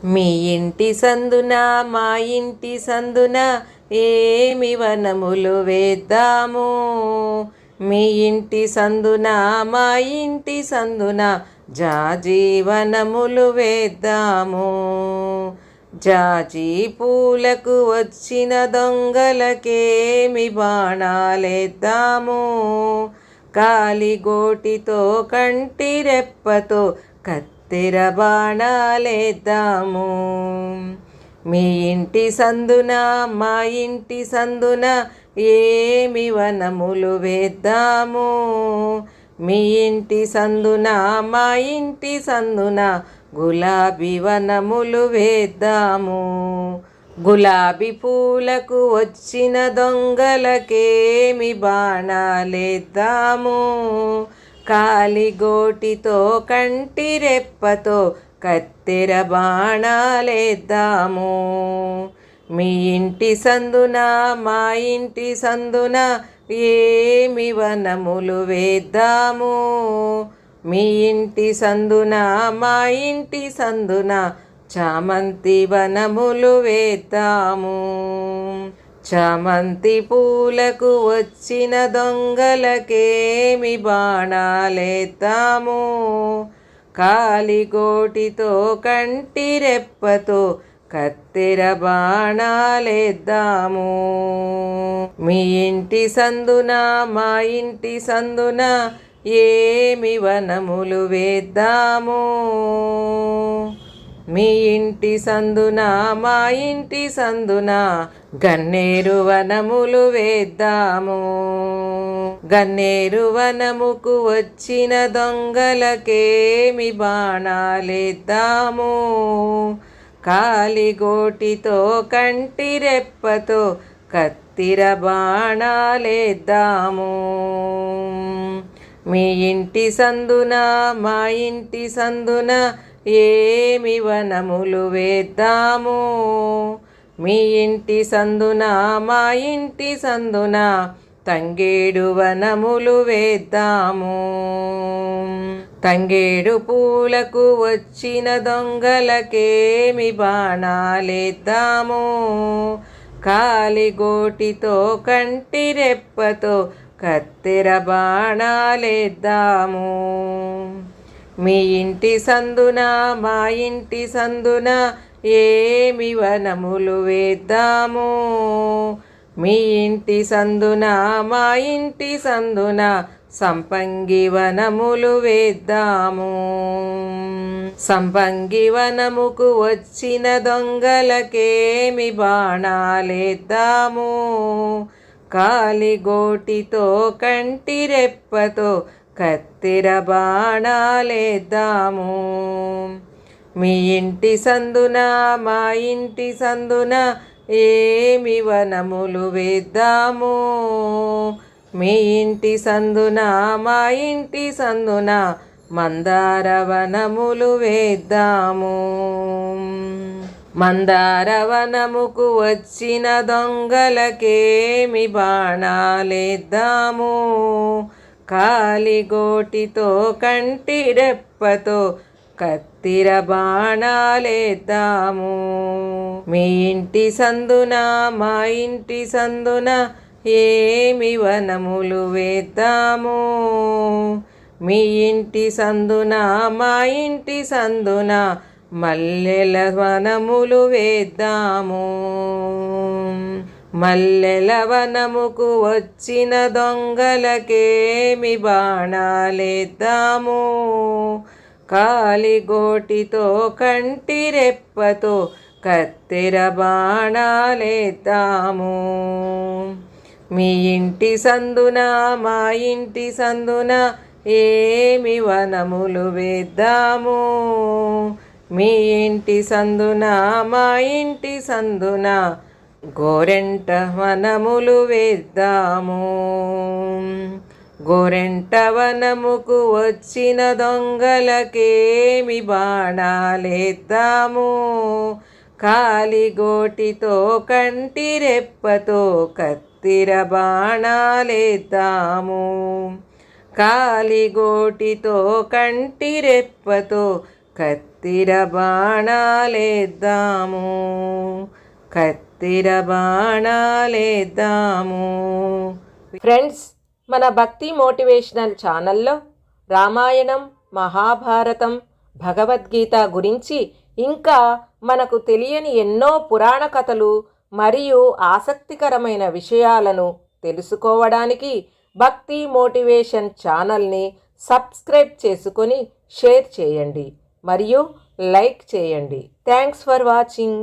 మీ ఇంటి సందున మా ఇంటి సందున ఏమి వనములు వేద్దాము. మీ ఇంటి సందున మా ఇంటి సందున జాజీవనములు వేద్దాము. జాజి పూలకు వచ్చిన దొంగలకేమి బాణాలేద్దాము. కాలిగోటితో కంటి రెప్పతో కత్తెర బాణాలేద్దాము. మీ ఇంటి సందున మా ఇంటి సందున ఏమి వనములు వేద్దాము. మీ ఇంటి సందున మా ఇంటి సందున గులాబీ వనములు వేద్దాము. గులాబీ పూలకు వచ్చిన దొంగలకేమి బాణాలేద్దాము. కాలిగోటితో కంటి రెప్పతో కత్తెర బాణాలేద్దాము. మీ ఇంటి సందున మా ఇంటి సందున ఏమి వనములు వేద్దాము. మీ ఇంటి సందున మా ఇంటి సందున చామంతి వనములు వేద్దాము. చామంతి పూలకు వచ్చిన దొంగలకేమి బాణాలేద్దాము. కాలిగోటితో కంటి రెప్పతో కత్తెర బాణాలేద్దాము. మీ ఇంటి సందున మా ఇంటి సందున ఏమి వనములు వేద్దాము. మీ ఇంటి సందున మా ఇంటి సందున గన్నేరు వనములు వేద్దాము. గన్నేరు వనముకు వచ్చిన దొంగలకేమి బాణాలేద్దాము. కాలిగోటితో కంటి రెప్పతో కత్తిర బాణాలేద్దాము. మీ ఇంటి సందున మా ఇంటి సందున ఏమి వనములు వేద్దాము. మీ ఇంటి సందున మా ఇంటి సందున తంగేడు వనములు వేద్దాము. తంగేడు పూలకు వచ్చిన దొంగలకేమి బాణాలేద్దాము. కాలిగోటితో కంటి రెప్పతో కత్తెర బాణాలేద్దాము. మీ ఇంటి సందున మా ఇంటి సందున ఏమి వనములు వేద్దాము. మీ ఇంటి సందున మా ఇంటి సందున సంపంగి వనములు వేద్దాము. సంపంగి వనముకు వచ్చిన దొంగలకేమి బాణాలేద్దాము. కాలిగోటితో కంటి రెప్పతో కత్తెర బాణాలేద్దాము. మీ ఇంటి సందున మా ఇంటి సందున ఏమి వనములు వేద్దాము. మీ ఇంటి సందున మా ఇంటి సందున మందార వనములు వేద్దాము. మందార వనముకు వచ్చిన దొంగలకేమి బాణాలేద్దాము. కాలిగోటితో కంటి రెప్పతో కత్తిర బాణాలేద్దాము. మీ ఇంటి సందున మా ఇంటి సందున ఏమి వనములు వేద్దాము. మీ ఇంటి సందున మా ఇంటి సందున మల్లెల వనములు వేద్దాము. మల్లెల వనముకు వచ్చిన దొంగలకేమి బాణాలేద్దాము. కాలిగోటితో కంటి రెప్పతో కత్తెర బాణాలేద్దాము. మీ ఇంటి సందున మా ఇంటి సందున ఏమి వనములు వేద్దాము. మీ ఇంటి సందున మా ఇంటి సందున గోరెంట వనములు వేద్దాము. గోరెంట వనముకు వచ్చిన దొంగలకేమి బాణాలేద్దాము. కాలిగోటితో కంటి రెప్పతో కత్తిర బాణాలేద్దాము. కాలిగోటితో కంటి రెప్పతో కత్తిర కత్తిర బాణాలేద్దాము, కత్తిర బాణాలేద్దాము. ఫ్రెండ్స్, మన భక్తి మోటివేషనల్ ఛానల్లో రామాయణం, మహాభారతం, భగవద్గీత గురించి ఇంకా మనకు తెలియని ఎన్నో పురాణ కథలు మరియు ఆసక్తికరమైన విషయాలను తెలుసుకోవడానికి భక్తి మోటివేషన్ ఛానల్ని సబ్స్క్రైబ్ చేసుకొని షేర్ చేయండి మరియు లైక్ చేయండి. Thanks for watching.